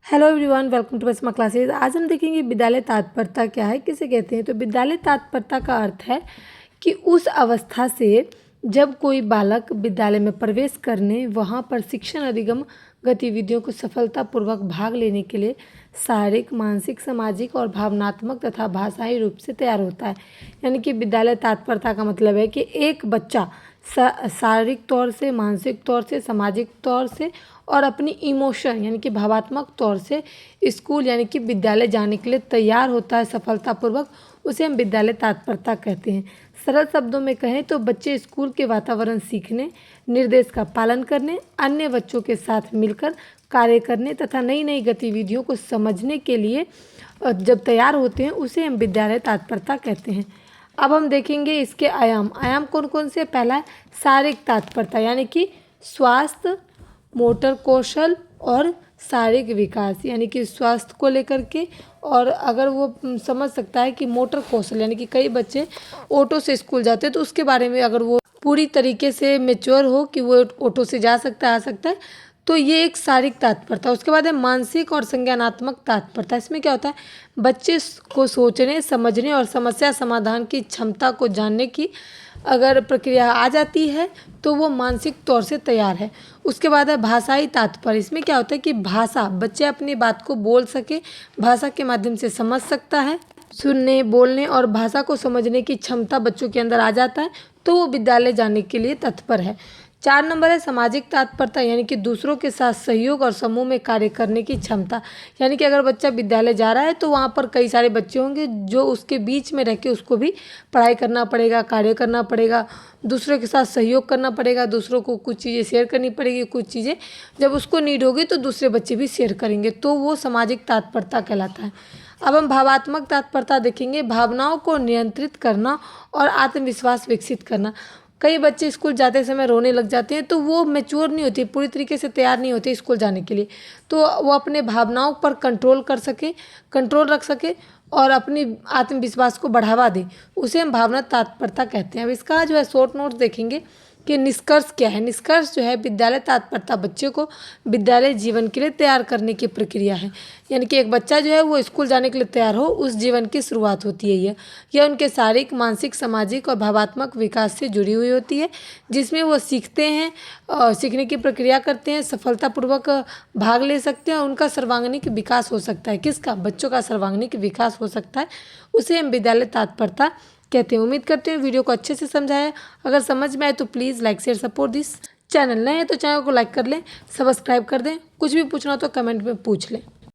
Hello everyone, welcome to बसमा classes. आज हम देखेंगे विद्यालय तत्परता क्या है, किसे कहते हैं। तो विद्यालय तत्परता का अर्थ है कि उस अवस्था से जब कोई बालक विद्यालय में प्रवेश करने, वहाँ पर शिक्षण अधिगम गतिविधियों को सफलतापूर्वक भाग लेने के लिए शारीरिक, मानसिक, सामाजिक और भावनात्मक तथा भाषाई रूप से तैयार होता है। यानी कि विद्यालय तत्परता का मतलब है कि एक बच्चा शारीरिक तौर से, मानसिक तौर से, सामाजिक तौर से और अपनी इमोशन यानी कि भावात्मक तौर से स्कूल यानी कि विद्यालय जाने के लिए तैयार होता है सफलतापूर्वक, उसे हम विद्यालय तत्परता कहते हैं। सरल शब्दों में कहें तो बच्चे स्कूल के वातावरण सीखने, निर्देश का पालन करने, अन्य बच्चों के साथ मिलकर कार्य करने तथा नई नई गतिविधियों को समझने के लिए जब तैयार होते हैं, उसे हम विद्यालय तत्परता कहते हैं। अब हम देखेंगे इसके आयाम कौन कौन से। पहला है शारीरिक तत्परता यानी कि स्वास्थ्य, मोटर कौशल और शारीरिक विकास यानी कि स्वास्थ्य को लेकर के, और अगर वो समझ सकता है कि मोटर कौशल यानी कि कई बच्चे ऑटो से स्कूल जाते हैं, तो उसके बारे में अगर वो पूरी तरीके से मैच्योर हो कि वो ऑटो से जा सकता है, आ सकता है, तो ये एक शारीरिक तत्परता। उसके बाद है मानसिक और संज्ञानात्मक तत्परता। इसमें क्या होता है, बच्चे को सोचने, समझने और समस्या समाधान की क्षमता को जानने की अगर प्रक्रिया आ जाती है तो वो मानसिक तौर से तैयार है। उसके बाद है भाषाई तात्पर्य। इसमें क्या होता है कि भाषा, बच्चे अपनी बात को बोल सके, भाषा के माध्यम से समझ सकता है, सुनने, बोलने और भाषा को समझने की क्षमता बच्चों के अंदर आ जाता है, तो वो विद्यालय जाने के लिए तत्पर है। 4 नंबर है सामाजिक तत्परता यानी कि दूसरों के साथ सहयोग और समूह में कार्य करने की क्षमता। यानी कि अगर बच्चा विद्यालय जा रहा है तो वहाँ पर कई सारे बच्चे होंगे जो उसके बीच में रह के उसको भी पढ़ाई करना पड़ेगा, कार्य करना पड़ेगा, दूसरों के साथ सहयोग करना पड़ेगा, दूसरों को कुछ चीज़ें शेयर करनी पड़ेगी, कुछ चीज़ें जब उसको नीड होगी तो दूसरे बच्चे भी शेयर करेंगे, तो वो सामाजिक तत्परता कहलाता है। अब हम भावात्मक तत्परता देखेंगे। भावनाओं को नियंत्रित करना और आत्मविश्वास विकसित करना। कई बच्चे स्कूल जाते समय रोने लग जाते हैं, तो वो मैच्योर नहीं होती, पूरी तरीके से तैयार नहीं होते स्कूल जाने के लिए, तो वो अपने भावनाओं पर कंट्रोल रख सके और अपनी आत्मविश्वास को बढ़ावा दे, उसे हम भावना तत्परता कहते हैं। अब इसका जो है शॉर्ट नोट देखेंगे कि निष्कर्ष क्या है। निष्कर्ष जो है विद्यालय तत्परता बच्चे को विद्यालय जीवन के लिए तैयार करने की प्रक्रिया है। यानी कि एक बच्चा जो है वो स्कूल जाने के लिए तैयार हो, उस जीवन की शुरुआत होती है। यह उनके शारीरिक, मानसिक, सामाजिक और भावात्मक विकास से जुड़ी हुई होती है, जिसमें वो सीखते हैं, सीखने की प्रक्रिया करते हैं, सफलतापूर्वक भाग ले सकते हैं, उनका सर्वांगीण विकास हो सकता है। किसका? बच्चों का सर्वांगीण विकास हो सकता है, उसे हम विद्यालय तत्परता कहते हैं। उम्मीद करते हैं वीडियो को अच्छे से समझाया। अगर समझ में आए तो please like share support this channel. नए हैं तो चैनल को लाइक कर लें, सब्सक्राइब कर दें। कुछ भी पूछना हो तो कमेंट में पूछ लें।